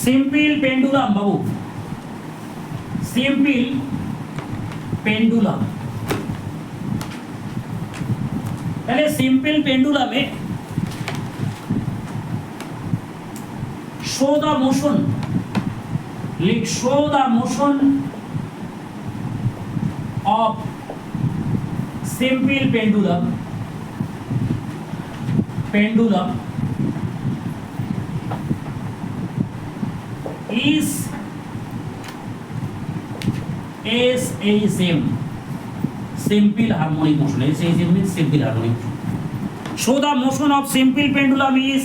Simple pendulum বাবু, simple pendulum. তাহলে simple পেন্ডুলামে show the motion, show the motion of simple pendulum is SHM, simple harmonic motion. SHM means simple harmonic motion. So the motion of simple pendulum is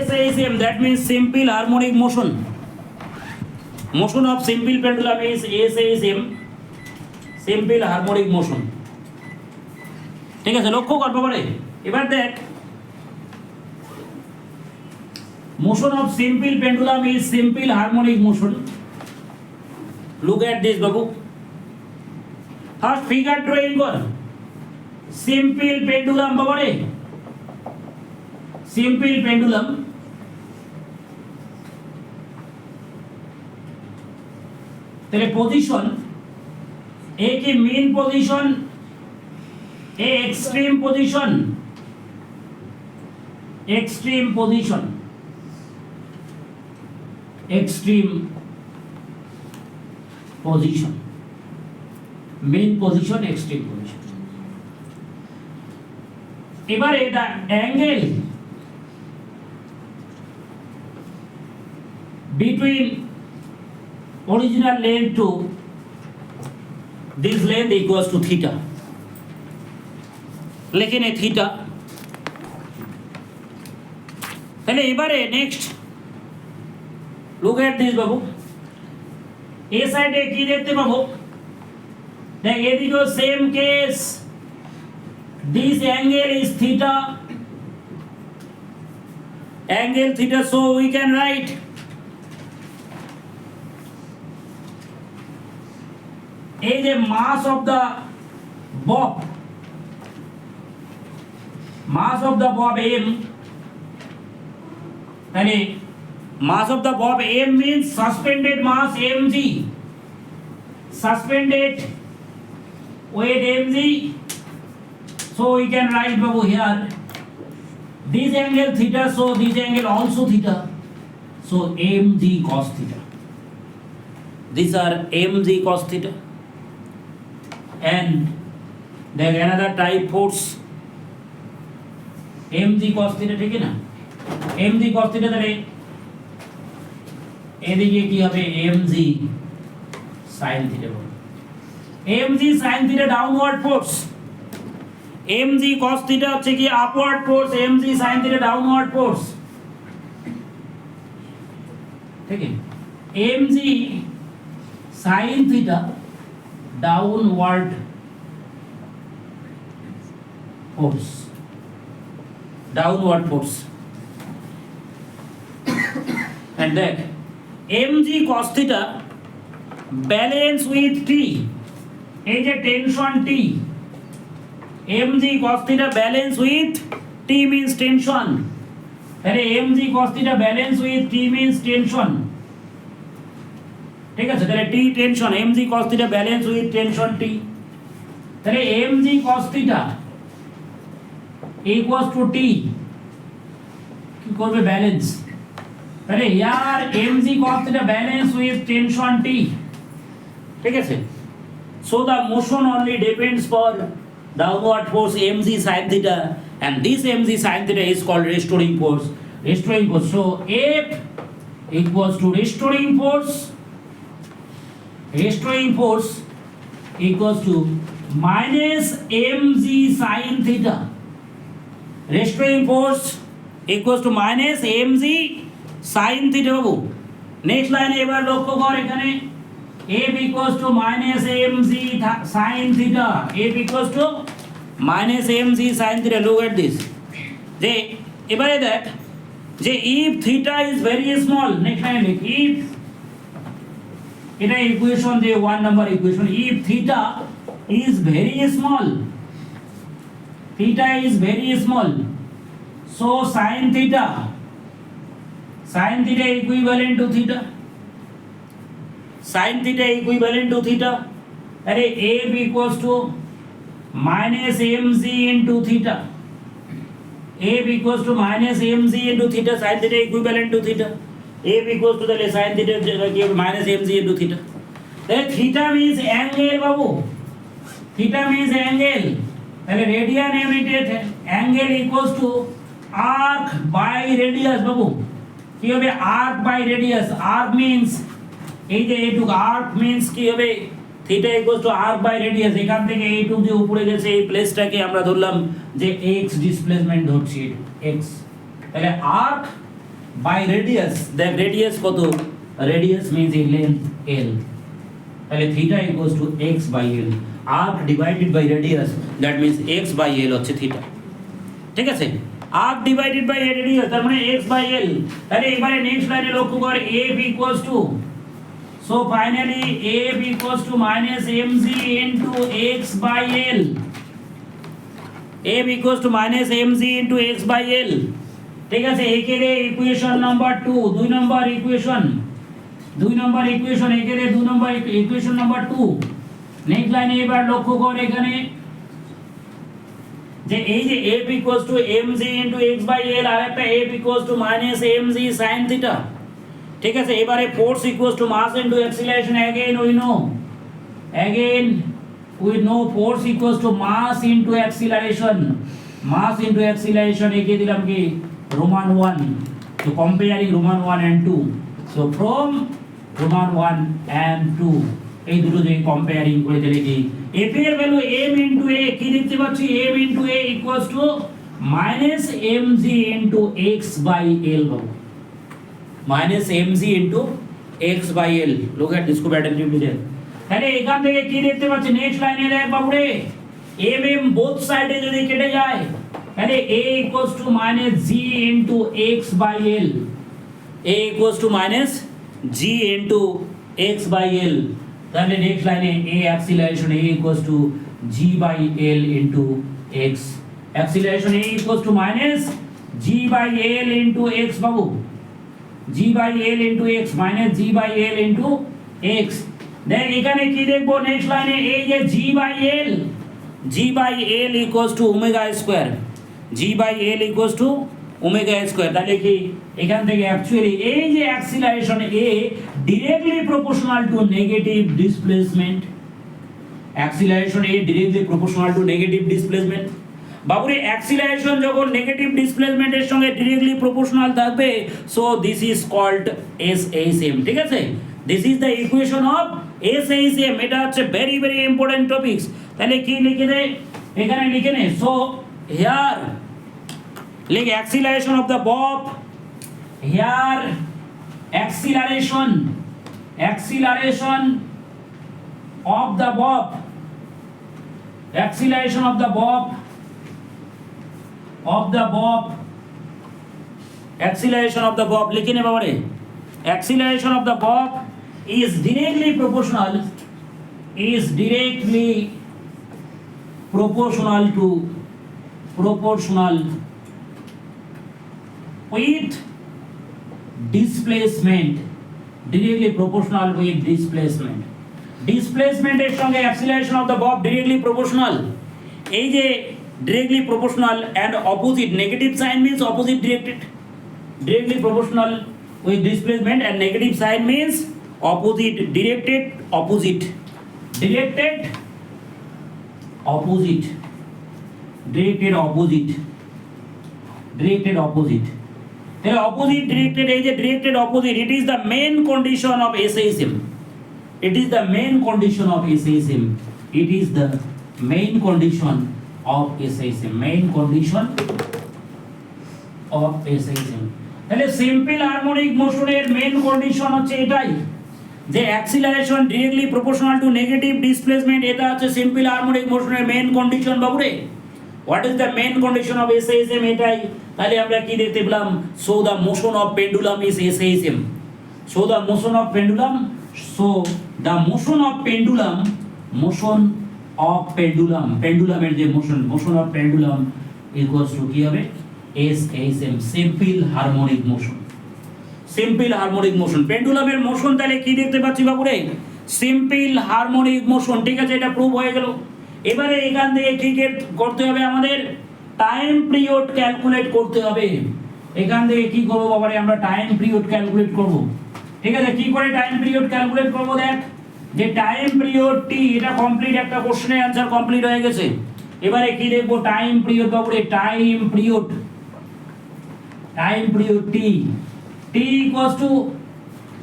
SHM, that means simple harmonic motion. Motion of simple pendulum is SHM, simple harmonic motion. ঠিক আছে, লক্ষ্য করবো পারে। এবার দেখ, motion of simple pendulum is simple harmonic motion. Look at this বাবু, first figure drawing কর। Simple pendulum বাবারে, সিম্পল পেন্ডুলাম। তাহলে পজিশন ए की mean position, A extreme position, extreme position, extreme position, mean position, extreme position. এবারে এটা angle between original length to this length equals to theta, लेकिन ए theta. তাহলে এবারে next look at this বাবু, এ সাইডে কি দেখতে পাবো, দেখ এদিকেও same case, this angle is theta, angle theta, so we can write এই যে mass of the bob, mass of the bob M, তাহলে mass of the bob M means suspended mass mg, suspended weight mg, so we can write babu here this angle theta, so this angle also theta, so mg cos theta, these are mg cos theta। and then another type force mg cos theta, ठीक है ना, mg cos theta তাহলে এদিকে কি হবে mg sin theta, mg sin theta downward force, mg cos theta হচ্ছে কি upward force, mg sin theta downward force, ঠিক আছে, mg sin theta downward force, downward force. And देख mg cos theta balance with t, এই যে tension t, mg cos theta balance with t means tension, তাহলে mg cos theta balance with t means tension, ঠিক আছে। তাহলে T tension, mg cos theta balance with tension T, তাহলে mg cos theta equals to T, কি করবে balance, তাহলে ইয়ার mg cos theta balance with tension T, ঠিক আছে। So the motion only depends for downward force mg sin theta, and this mg sin theta is called restoring force, restoring force। So F equals to restoring force, restoring force equals to minus mg sin theta, restoring force equals to minus mg sin theta Babu. Next লাইনে এবার লক্ষ্য কর, এখানে F equals to minus mg sin theta, F equals to minus mg sin theta, look at this, যে এবারে দেখ যে if theta is very small, next লাইনে লিখ if, এটা ইকুয়েশন যে 1 number equation, if theta is very small, theta is very small, so sin theta sin theta equivalent to theta, sin theta equivalent to theta, अरे ab equals to minus mg into theta, ab equals to minus mg into theta, sin theta equivalent to theta, ab equals to the sin theta minus mg into theta. Then theta means angle Babu, theta means angle, पहले radian emitted है, angle equals to arc by radius बाबू, কি হবে arc by radius, arc means এই যে এইটুকু arc means কি হবে theta equals to arc by radius, এখান থেকে এইটুকু যে উপরে গেছে এই প্লেসটাকে আমরা ধরলাম যে x ডিসপ্লেসমেন্ট ধরছি x, তাহলে আর্ক বাই রেডিয়াস, দেখ রেডিয়াস কত, রেডিয়াস মিন্স এই লেন্থ l, তাহলে theta equals to x by l, arc divided by radius that means x by l হচ্ছে থিটা, ঠিক আছে। আর্ক ডিভাইডেড বাই রেডিয়াস তার মানে x বাই l, তাহলে এবারে নেক্সট লাইনে লক্ষ্য কর ab equals to, so finally ab equals to minus mg into x by l, ab equals to minus mg into x by l, ঠিক আছে। একেরে equation number 2, দুই নম্বর ইকুয়েশন একেরে দুই নম্বর ইকুয়েশন নাম্বার 2। নেক্সট লাইনে এবার লক্ষ্য কর এখানে যে এই যে ab equals to mg into x by l আর একটা ab equals to minus mg sin theta, ঠিক আছে। এবারে force equals to mass into acceleration, again we know force equals to mass into acceleration, একে দিলাম কি Roman 1, so comparing roman 1 and 2, so from roman 1 and 2 এই দুটো যে comparing করে দিলে কি f এর ভ্যালু m into a কি দেখতে পাচ্ছি, m into a equals to minus mg into x by l পাবো, minus mg into x by l, look at this cooperatively there, তাহলে এখান থেকে কি দেখতে পাচ্ছি নেক্সট লাইনে দেখ বাবু রে, mm বোথ সাইডে যদি কেটে যায় তাহলে a equals to minus g into x by l, a equals to minus g into x by l, তাহলে নেক্সট লাইনে a acceleration a equals to g by l into x, acceleration a equals to minus g by l into x Babu, g by l into x minus g by l into x, দেখ এখানে কি দেখবো next লাইনে এই যে g by l equals to omega square, g by l equals to omega square, তাহলে কি এখান থেকে অ্যাকচুয়ালি এই যে acceleration a directly proportional to negative displacement, acceleration a directly proportional to negative displacement, বাবুরে অ্যাক্সিলারেশন যখন নেগেটিভ ডিসপ্লেসমেন্টের সঙ্গে ডিরেক্টলি প্রপোর্শনাল থাকবে, so this is called SHM, ঠিক আছে। This is the equation of SHM, এটা হচ্ছে ভেরি ভেরি ইম্পর্টেন্ট টপিকস, তাহলে কি লিখে দে এখানে লিখে নে, সো হিয়ার লিখ acceleration of the Bob, here acceleration of the Bob, acceleration of the bob লিখে নে বাবারে, acceleration of the bob is directly proportional with displacement, directly proportional with displacement, displacement এর সঙ্গে acceleration of the bob directly proportional, এই যে directly proportional and opposite, negative sign means opposite directed, directly proportional with displacement and negative sign means opposite, directed opposite, directed opposite, তাহলে opposite directed, এই যে directed opposite, it is the main condition of SHM, it is the main condition of SHM, it is the main condition of SHM, main condition of SHM, তাহলে simple harmonic মোশনের main condition হচ্ছে এটাই যে acceleration directly proportional to negative displacement, এটা হচ্ছে simple harmonic মোশনের main condition বাবুরে। What is the main condition of SHM, এটাই। তাহলে আমরা কি দেখতে পেলাম, so the motion of pendulum is SHM, so the motion of pendulum, so the motion of pendulum, পেন্ডুলামের যে motion of pendulum equals to কি হবে SHM, simple harmonic motion. Simple harmonic motion. পেন্ডুলামের মোশন তাহলে কি দেখতে পাচ্ছি বাবুরে? Simple harmonic motion. ঠিক আছে, এটা প্রুভ হয়ে গেল। এবারে এখান থেকে কি করতে হবে আমাদের? টাইম পিরিয়ড ক্যালকুলেট করতে হবে। এখান থেকে কি করব বাবারে? আমরা টাইম পিরিয়ড ক্যালকুলেট করব। ঠিক আছে, কি করে টাইম পিরিয়ড ক্যালকুলেট করব? দেখ, যে টাইম পিরিয়ড টি, এটা কমপ্লিট, একটা কোশ্চেনের অ্যানসার কমপ্লিট হয়ে গেছে। এবারে কি দেখব? টাইম পিরিয়ড বাবুরে, time period T, T equals to,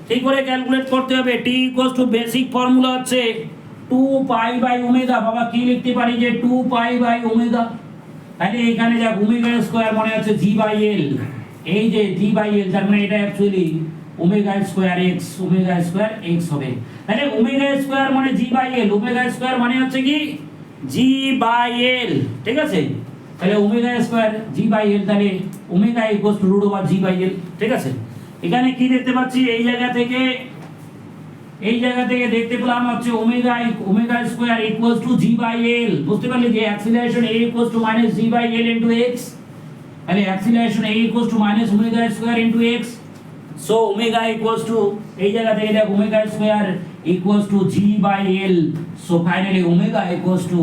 কি করে ক্যালকুলেট করতে হবে? টি ইকুয়ালস টু বেসিক ফর্মুলা হচ্ছে 2 পাই বাই ওমেগা। বাবা কি লিখতে পারি? যে 2 পাই বাই ওমেগা। তাহলে এখানে যা ওমেগা স্কয়ার মানে হচ্ছে জি বাই এল। এই যে জি বাই এল, তার মানে এটা actually omega square X, omega square X হবে। তাহলে ওমেগা স্কয়ার মানে G by L, omega square মানে হচ্ছে কি জি বাই এল। ঠিক আছে, তাহলে omega square G by L, তাহলে omega equals to root over G by L. ঠিক আছে, এখানে কি দেখতে পাচ্ছি? এই জায়গা থেকে দেখতে পেলাম হচ্ছে omega square equals to g by l. বুঝতে পারলে যে acceleration a equals to minus g by l into x, তাহলে acceleration a equals to minus omega square into x। So omega equals to, এই জায়গা থেকে দেখ omega square equals to g by l. So finally omega equals to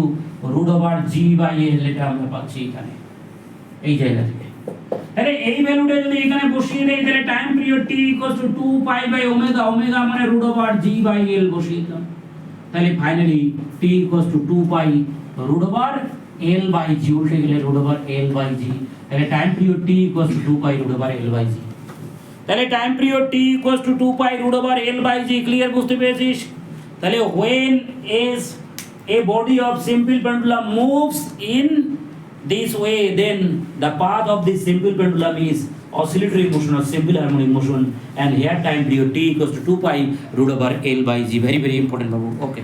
root over G by l, এটা আমরা পাচ্ছি এখানে এই জায়গা থেকে। তাহলে এই ভ্যালুটা যদি এখানে বসিয়ে দেই, তাহলে time period t equals to 2 pi by omega, omega মানে root over G by L বসিয়ে দিলাম। তাহলে finally t equals to 2 pi root over L by G, উল্টে গেলে root over L by G. তাহলে time period t equals to 2 pi root over L by G. তাহলে time period t equals to 2 pi root over L by G. Clear? বুঝতে পেরেছিস? তাহলে when is a body of simple pendulum moves in this way, then the path of this simple pendulum is oscillatory motion or simple harmonic motion, and here time period t equals to 2 pi root over L by G. Very important, Babu. Okay.